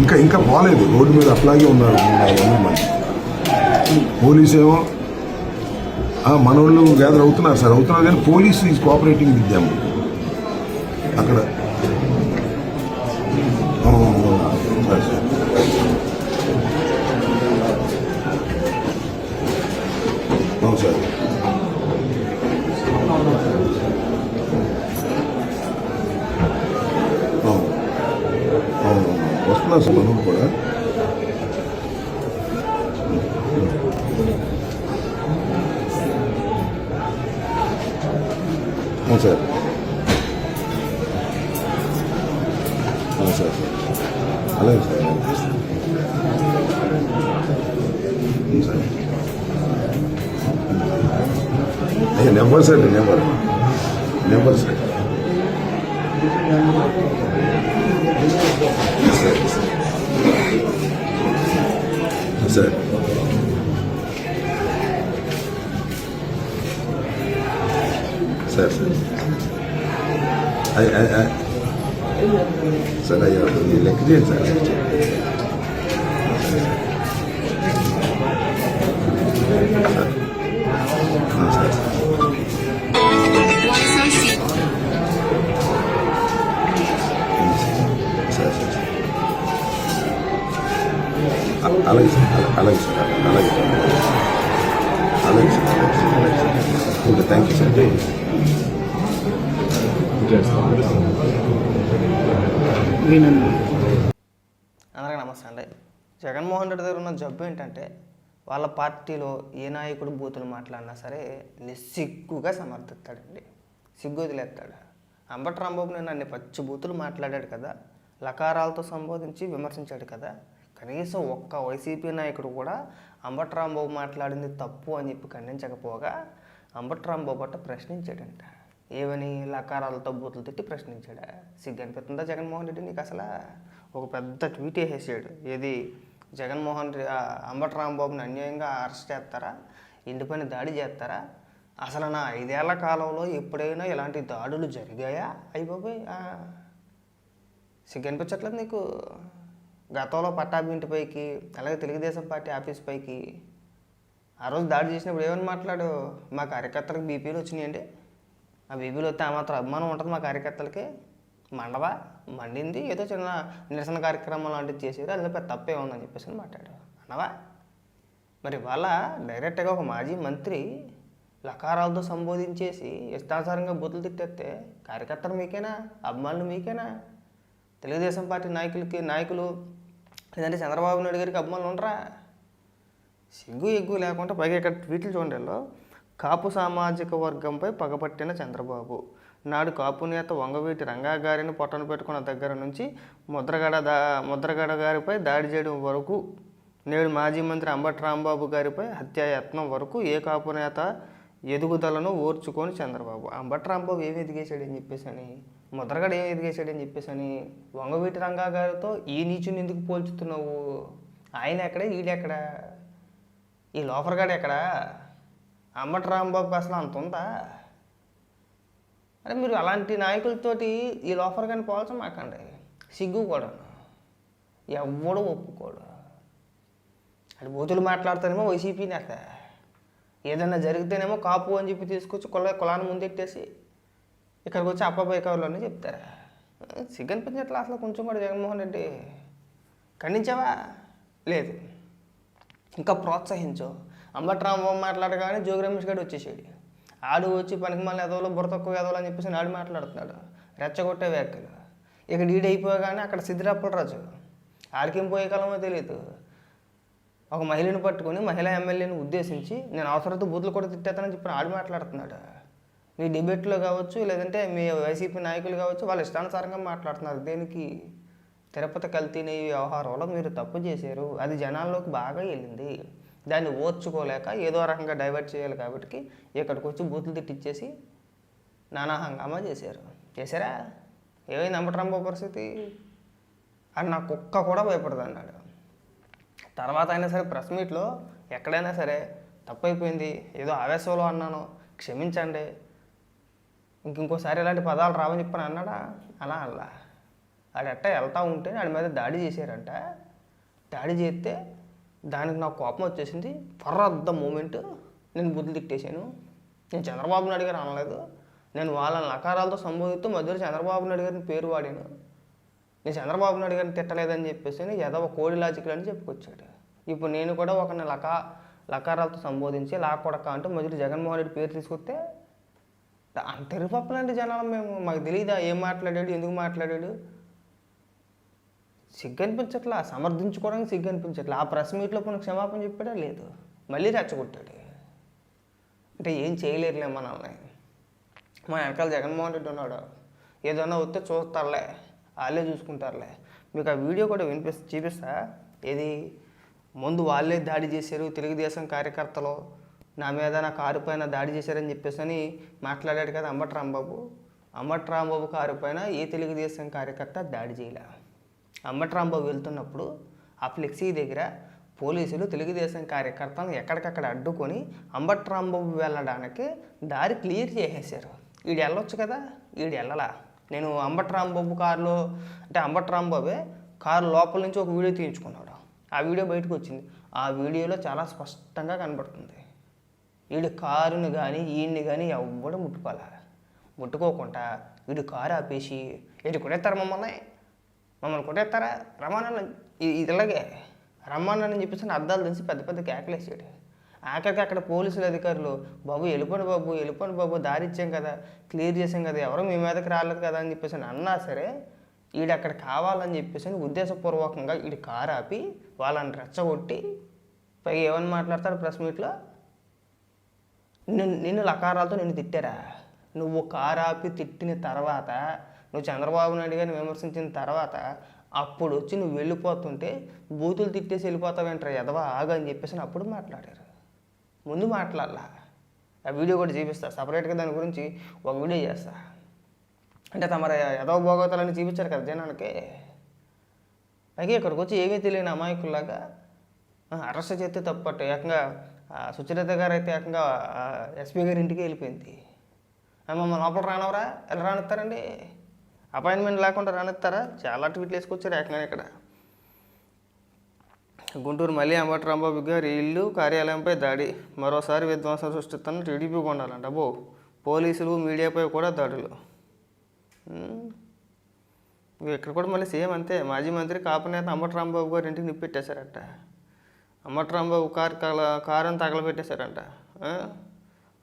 ఇంకా ఇంకా పోలేదు, రోడ్డు మీద అట్లాగే ఉన్నారు 300-400 మంది. పోలీసు ఏమో మనోళ్ళు గ్యాదర్ అవుతున్నారు సార్, అవుతున్నారు కానీ police is cooperating with them అక్కడ. సార్ సార్ అవును సార్, అవును వస్తున్నారు సార్ మనోళ్ళు కూడా. అవును సార్, అవును సార్, అలాగే సార్, అవును సార్. అయ్యా number sir, number sir. Sir sir sir అయ్యా లెక్క చేయండి సార్. అలాగే సార్, అలాగే సార్, అలాగే సార్, అలాగే సార్, అలాగే sir. Okay, thank you sir. అందరికీ నమస్తే అండి. జగన్మోహన్ రెడ్డి దగ్గర ఉన్న జబ్బు ఏంటంటే వాళ్ళ పార్టీలో ఏ నాయకుడు బూతులు మాట్లాడినా సరే నిస్సిగ్గుగా సమర్థిస్తాడండి, సిగ్గు వదిలేస్తాడు. అంబటి రాంబాబు నేను అన్ని పచ్చి బూతులు మాట్లాడాడు కదా, లకారాలతో సంబోధించి విమర్శించాడు కదా, కనీసం ఒక్క వైసీపీ నాయకుడు కూడా అంబటి రాంబాబు మాట్లాడింది తప్పు అని చెప్పి ఖండించకపోగా అంబటి రాంబాబు అట్ట ప్రశ్నించాడంట. ఏమని? లకారాలతో బూతులు తిట్టి ప్రశ్నించాడా? సిగ్గు అనిపిస్తుందా జగన్మోహన్ రెడ్డి నీకు? అసలు ఒక పెద్ద ట్వీట్ వేసేసాడు. ఏది అంబటి రాంబాబుని అన్యాయంగా అరెస్ట్ చేస్తారా, ఇంటిపైన దాడి చేస్తారా, అసలు నా 5 ఏళ్ల కాలంలో ఎప్పుడైనా ఇలాంటి దాడులు జరిగాయా? అయిపోయి సిగ్గు అనిపించట్లేదు నీకు? గతంలో పట్టాభి ఇంటిపైకి, అలాగే తెలుగుదేశం పార్టీ ఆఫీస్ పైకి ఆ రోజు దాడి చేసినప్పుడు ఏమని మాట్లాడు? మా కార్యకర్తలకు బీపీలు వచ్చినాయండి, ఆ బీపీలు వస్తే ఆ మాత్రం అభిమానం ఉంటుంది మా కార్యకర్తలకి, మండవా మండింది, ఏదో చిన్న నిరసన కార్యక్రమం లాంటివి చేసారు, అందులో పెద్ద తప్పే ఉందని చెప్పేసి మాట్లాడు అన్నవా? మరి వాళ్ళ డైరెక్ట్గా ఒక మాజీ మంత్రి లకారాలతో సంబోధించేసి ఇష్టానుసారంగా బూతులు తిట్టేస్తే కార్యకర్తలు మీకేనా? అభిమానులు మీకేనా? తెలుగుదేశం పార్టీ నాయకులు లేదంటే చంద్రబాబు నాయుడు గారికి అభిమానులు ఉండరా? సిగ్గు ఎగ్గు లేకుండా పైగా ఇక్కడ ట్వీట్లు చూడండిలో, కాపు సామాజిక వర్గంపై పగపట్టిన చంద్రబాబు, నాడు కాపు నేత వంగవీటి రంగా గారిని పొట్టను పెట్టుకున్న దగ్గర నుంచి ముద్రగడ గారిపై దాడి చేయడం వరకు, నేడు మాజీ మంత్రి అంబటి రాంబాబు గారిపై హత్యాయత్నం వరకు ఏ కాపు నేత ఎదుగుదలను ఓర్చుకొని చంద్రబాబు. అంబటి రాంబాబు ఏమి ఎదిగేశాడని చెప్పేసి, ముద్రగడ ఏమి ఎదిగేశాడని చెప్పేసి వంగవీటి రంగా గారితో ఈ నీచుని ఎందుకు పోల్చుతున్నావు? ఆయన ఎక్కడ, ఈడెక్కడ, ఈ లోఫర్గాడు ఎక్కడ? అంబటి రాంబాబుకి అసలు అంత ఉందా? అరే మీరు అలాంటి నాయకులతోటి ఈ లోఫర్గాని పోల్చమాకండి. సిగ్గు కూడా ఎవడో ఒప్పుకోడు. అది బూతులు మాట్లాడుతానేమో వైసీపీ నేత, ఏదన్నా జరిగితేనేమో కాపు అని చెప్పి తీసుకొచ్చి కులాన్ని ముందెట్టేసి ఇక్కడికి వచ్చి అబ్బాయి కవర్లోనే చెప్తారా? సిగ్గు అనిపించట్లా అసలు కొంచెం కూడా జగన్మోహన్ రెడ్డి? ఖండించావా? లేదు, ఇంకా ప్రోత్సహించు. అంబటి రాంబాబు మాట్లాడగానే జోగి రమేష్ గారు వచ్చేసాడు. ఆడు వచ్చి పనికి మళ్ళీ ఎదవలో బుర్ర తక్కువ ఎదవలు అని చెప్పేసి ఆడు మాట్లాడుతున్నాడు, రెచ్చగొట్టే వ్యాఖ్యలు. ఇక డీడ్ అయిపోగానే అక్కడ సిద్ధిరాపులరాజు, ఆడికేం పోయే కాలమో తెలియదు, ఒక మహిళను పట్టుకొని మహిళా ఎమ్మెల్యేని ఉద్దేశించి నేను అవసరంతో బూతులు కూడా తిట్టేస్తానని చెప్పి ఆడు మాట్లాడుతున్నాడు. మీ డిబేట్లో కావచ్చు, లేదంటే మీ వైసీపీ నాయకులు కావచ్చు, వాళ్ళు ఇష్టానుసారంగా మాట్లాడుతున్నారు. దేనికి? తిరుపతి కల్తీని వ్యవహారంలో మీరు తప్పు చేశారు, అది జనాల్లోకి బాగా వెళ్ళింది, దాన్ని ఓర్చుకోలేక ఏదో రకంగా డైవర్ట్ చేయాలి కాబట్టి ఇక్కడికి వచ్చి బూతులు తిట్టిచ్చేసి నానా హంగామా చేశారా? ఏమైంది అంబటి రాంబాబు పరిస్థితి? అని నా కుక్క కూడా భయపడదు అన్నాడు. తర్వాత అయినా సరే ప్రెస్ మీట్లో ఎక్కడైనా సరే తప్పైపోయింది, ఏదో ఆవేశంలో అన్నాను, క్షమించండి, ఇంకోసారి ఇలాంటి పదాలు రావని చెప్పని అన్నాడా? అలా ఆడెట్ట వెళ్తూ ఉంటే ఆడి మీద దాడి చేశారంట. దాడి చేస్తే దానికి నాకు కోపం వచ్చేసింది. ద మూమెంట్ నేను బుద్ధులు తిట్టేశాను. నేను చంద్రబాబు నాయుడు గారు అనలేదు. నేను వాళ్ళ నకారాలతో సంబోధిస్తూ మధ్యలో చంద్రబాబు నాయుడు గారిని పేరు వాడాను. నేను చంద్రబాబు నాయుడు గారిని తిట్టలేదని చెప్పేసి ఏదో కోడి లాజికల్ అని చెప్పుకొచ్చాడు. ఇప్పుడు నేను కూడా ఒకరిని లకారాలతో సంబోధించి కొడక అంటూ మధ్యలో జగన్మోహన్ రెడ్డి పేరు తీసుకొస్తే అంత ఎరుపప్పలంటే జనాలు మేము మాకు తెలియదా ఏం మాట్లాడాడు, ఎందుకు మాట్లాడాడు? సిగ్గు అనిపించట్లా, సమర్థించుకోవడానికి సిగ్గు అనిపించట్లా. ఆ ప్రెస్ మీట్లో కొన్ని క్షమాపణ చెప్పాడా? లేదు, మళ్ళీ రెచ్చగొట్టాడు. అంటే ఏం చేయలేరులే మనల్ని. మా వెనకాల జగన్మోహన్ రెడ్డి ఉన్నాడు, ఏదన్నా వస్తే చూస్తారులే, వాళ్ళే చూసుకుంటారులే. మీకు ఆ వీడియో కూడా చూపిస్తా. ఏది ముందు వాళ్ళే దాడి చేశారు, తెలుగుదేశం కార్యకర్తలు నా మీద నా కారు పైన దాడి చేశారని చెప్పేసి మాట్లాడాడు కదా అంబటి రాంబాబు. అంబటి రాంబాబు కారు పైన ఏ తెలుగుదేశం కార్యకర్త దాడి చేయలే. అంబటి రాంబాబు వెళ్తున్నప్పుడు ఆ ఫ్లెక్సీ దగ్గర పోలీసులు తెలుగుదేశం కార్యకర్తలను ఎక్కడికక్కడ అడ్డుకొని అంబటి రాంబాబు వెళ్ళడానికి దారి క్లియర్ చేసేసారు. వీడు వెళ్ళొచ్చు కదా, వీడు వెళ్ళలా. నేను అంబటి రాంబాబు కారులో అంటే అంబటి రాంబాబే కారు లోపల నుంచి ఒక వీడియో తీయించుకున్నాడు. ఆ వీడియో బయటకు వచ్చింది. ఆ వీడియోలో చాలా స్పష్టంగా కనబడుతుంది. వీడి కారుని కానీ ఈయన్ని కానీ ఎవ్వడూ ముట్టుకోకుండా వీడు కారు ఆపేసి వీడు కొట్టేస్తారా మమ్మల్ని కొట్టేస్తారా రమ్మన్నా ఇలాగే రమ్మన్నానని చెప్పేసి అద్దాలు తెలిసి పెద్ద పెద్ద కేకలేసాడు. ఆఖరికి అక్కడ పోలీసుల అధికారులు బాబు వెళ్ళిపోండి బాబు దారి ఇచ్చాం కదా, క్లియర్ చేసాం కదా, ఎవరో మీ మీదకి రాలేదు కదా అని చెప్పేసి అన్నా సరే వీడు అక్కడ కావాలని చెప్పేసి ఉద్దేశపూర్వకంగా వీడి కారు ఆపి వాళ్ళని రెచ్చగొట్టి పైగా ఏమని మాట్లాడతాడు ప్రెస్ మీట్లో, నిన్ను లకారాలతో నిన్ను తిట్టారా? నువ్వు కారు ఆపి తిట్టిన తర్వాత, నువ్వు చంద్రబాబు నాయుడు గారిని విమర్శించిన తర్వాత అప్పుడు వచ్చి నువ్వు వెళ్ళిపోతుంటే బూతులు తిట్టేసి వెళ్ళిపోతావేంటారు ఎదవా ఆగని చెప్పేసి అప్పుడు మాట్లాడారు. ముందు మాట్లాడాల. ఆ వీడియో కూడా చూపిస్తా, సపరేట్గా దాని గురించి ఒక వీడియో చేస్తా. అంటే తమరు ఎదవ భోగవతాలని చూపించారు కదా జనానికి. పైగా ఇక్కడికి వచ్చి ఏమీ తెలియని అమాయకుల్లాగా అరెస్ట్ చేస్తే తప్పట్టు. ఏకంగా సుచరిత గారు అయితే ఏకంగా ఎస్పీ గారి ఇంటికి వెళ్ళిపోయింది. మమ్మల్ని లోపల రానవరా, ఎలా రానిస్తారండి? అపాయింట్మెంట్ లేకుండా రానిస్తారా? చాలా ట్వీట్లు వేసుకొచ్చారు ఏకంగా. ఇక్కడ గుంటూరు మళ్ళీ అంబటి రాంబాబు గారి ఇల్లు కార్యాలయంపై దాడి, మరోసారి విధ్వంసం సృష్టిస్తున్న టీడీపీ కొండాలంట. పోలీసులు మీడియాపై కూడా దాడులు. ఇక్కడ కూడా మళ్ళీ సేమ్ అంతే. మాజీ మంత్రి కాపునేత అంబటి రాంబాబు గారి ఇంటికి నిప్పెట్టేశారట. అంబటి రాంబాబు కారుని తగలబెట్టేశారంట.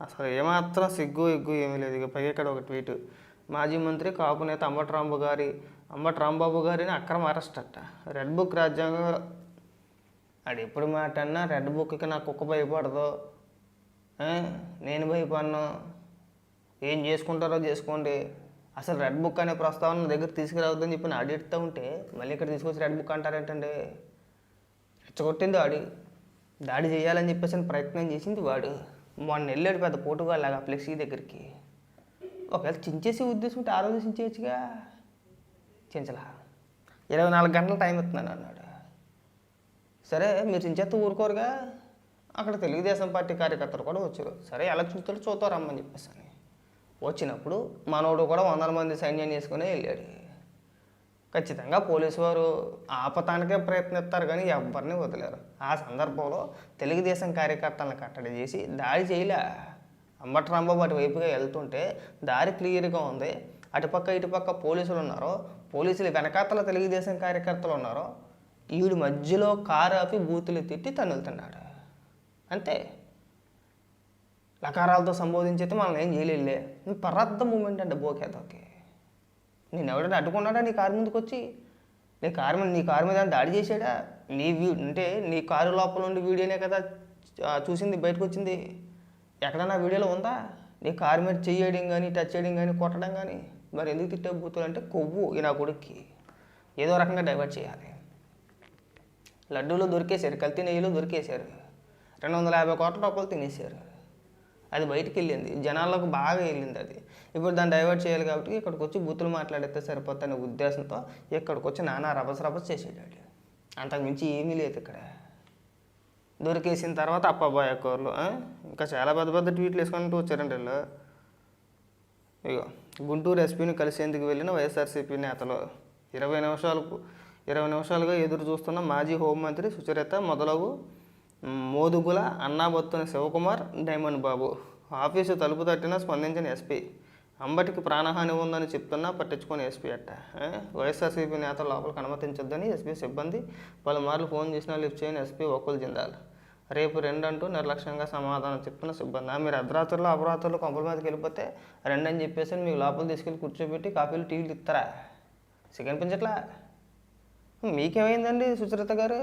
అసలు ఏమాత్రం సిగ్గు ఏమీ లేదు. ఇక పైగా ఇక్కడ ఒక ట్వీట్, మాజీ మంత్రి కాపునేత అంబటి రాంబాబు గారిని అక్రమ అరెస్ట్ అట్ట. రెడ్ బుక్ రాజ్యాంగం అది ఎప్పుడు మాట అన్నా రెడ్ బుక్కి నా కుక్క భయపడదు, నేను భయపడను, ఏం చేసుకుంటారో చేసుకోండి, అసలు రెడ్ బుక్ అనే ప్రస్తావన నా దగ్గర తీసుకురావద్దని చెప్పి నేను అడిగిస్తూ ఉంటే మళ్ళీ ఇక్కడ తీసుకొచ్చి రెడ్ బుక్ అంటారేంటండి? రెచ్చగొట్టింది వాడు, దాడి చేయాలని చెప్పేసి ప్రయత్నం చేసింది వాడు. మొన్న వెళ్ళాడు పెద్ద పోటుగాళ్ళగా ఫ్లెక్సీ దగ్గరికి. ఒకవేళ చించేసి ఉద్దేశం ఉంటే ఆ రోజు చించేయచ్చుగా, చించలా. 24 గంటల టైం ఇస్తున్నాను అన్నాడు. సరే మీరు చించేస్తే ఊరుకోరుగా. అక్కడ తెలుగుదేశం పార్టీ కార్యకర్తలు కూడా వచ్చారు. సరే ఎలా చూస్తారో రమ్మని చెప్పేసి అని వచ్చినప్పుడు మనోడు కూడా 100 మంది సైన్యాన్ని వేసుకుని వెళ్ళాడు. ఖచ్చితంగా పోలీసు వారు ఆపటానికే ప్రయత్నిస్తారు కానీ ఎవరిని వదిలేరు. ఆ సందర్భంలో తెలుగుదేశం కార్యకర్తలను కట్టడి చేసి దాడి చేయలే. అంబటి రాంబాబు అటువైపుగా వెళ్తుంటే దారి క్లియర్గా ఉంది. అటుపక్క ఇటుపక్క పోలీసులు ఉన్నారు, పోలీసులు వెనకాతల తెలుగుదేశం కార్యకర్తలు ఉన్నారు. ఈవిడ మధ్యలో కారు ఆపి బూతులు తిట్టి తన్నులుతున్నాడు అంతే. లకారాలతో సంబోధించితే మనల్ని ఏం చేయలేదులే. పరద్ద మూమెంట్ అంటే బోకేదోకే. నేను ఎవడైనా అడ్డుకున్నాడా నీ కారు ముందుకు వచ్చి? నీ కారు మీద దాడి చేశాడా? అంటే నీ కారు లోపల ఉండి వీడియోనే కదా చూసింది, బయటకు వచ్చింది. ఎక్కడన్నా వీడియోలో ఉందా నీ కారు మీద చెయ్యడం కానీ, టచ్ చేయడం కానీ, కొట్టడం కానీ? మరి ఎందుకు తిట్టే బూతులు అంటే కొవ్వు ఈ నా కొడుక్కి ఏదో రకంగా డైవర్ట్ చేయాలి. లడ్డూలు దొరికేశారు, కల్తీ నెయ్యిలో దొరికేశారు, 250 కోట్ల రూపాయలు తినేశారు. అది బయటికి వెళ్ళింది, జనాలకు బాగా వెళ్ళింది అది. ఇప్పుడు దాన్ని డైవర్ట్ చేయాలి కాబట్టి ఇక్కడికి వచ్చి బూతులు మాట్లాడితే సరిపోతానే ఉద్దేశంతో ఇక్కడికి వచ్చి నానా రభస చేసేటాడు. అంతకుమించి ఏమీ లేదు ఇక్కడ. దొరికేసిన తర్వాత అప్పబాయ్ కూరలు ఇంకా చాలా పెద్ద ట్వీట్లు వేసుకుంటూ వచ్చారండి వీళ్ళు. ఇగో గుంటూరు ఎస్పీని కలిసేందుకు వెళ్ళిన వైఎస్ఆర్సీపీ నేతలు 20 నిమిషాలుగా ఎదురు చూస్తున్న మాజీ హోంమంత్రి సుచరిత మొదలగు మోదుగుల అన్నాబొత్తున శివకుమార్, డైమండ్ బాబు ఆఫీసు తలుపు తట్టినా స్పందించిన ఎస్పీ. అంబటికి ప్రాణహాని ఉందని చెప్తున్నా పట్టించుకొని ఎస్పీ అట్ట. వైఎస్ఆర్సీపీ నేతలు లోపలికి అనుమతించొద్దని ఎస్పీ సిబ్బంది పలుమార్లు ఫోన్ చేసినా లిఫ్ట్ చేయని ఎస్పీ ఒక్కులు జిందాల్. రేపు 2 అంటూ నిర్లక్ష్యంగా సమాధానం చెప్తున్న సిబ్బంది. మీరు అర్ధరాత్రులు అపరాత్రులు కొంపల మీదకి వెళ్ళిపోతే 2 అని చెప్పేసి మీకు లోపల తీసుకెళ్ళి కూర్చోబెట్టి కాఫీలు టీలు ఇస్తారా? కనిపించట్లా? మీకేమైందండి సుచరిత గారు?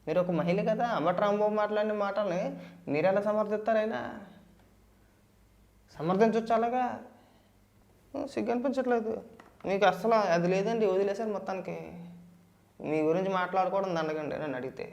మీరు ఒక మహిళ కదా, అంబటి రాంబాబు మాట్లాడిన మాటల్ని మీరు ఎలా సమర్థిస్తారైనా? సమర్థించవచ్చు అలాగా. అనిపించట్లేదు మీకు అసలు. అది లేదండి, వదిలేశారు మొత్తానికి. మీ గురించి మాట్లాడుకోవడం దండగండి నన్ను అడిగితే.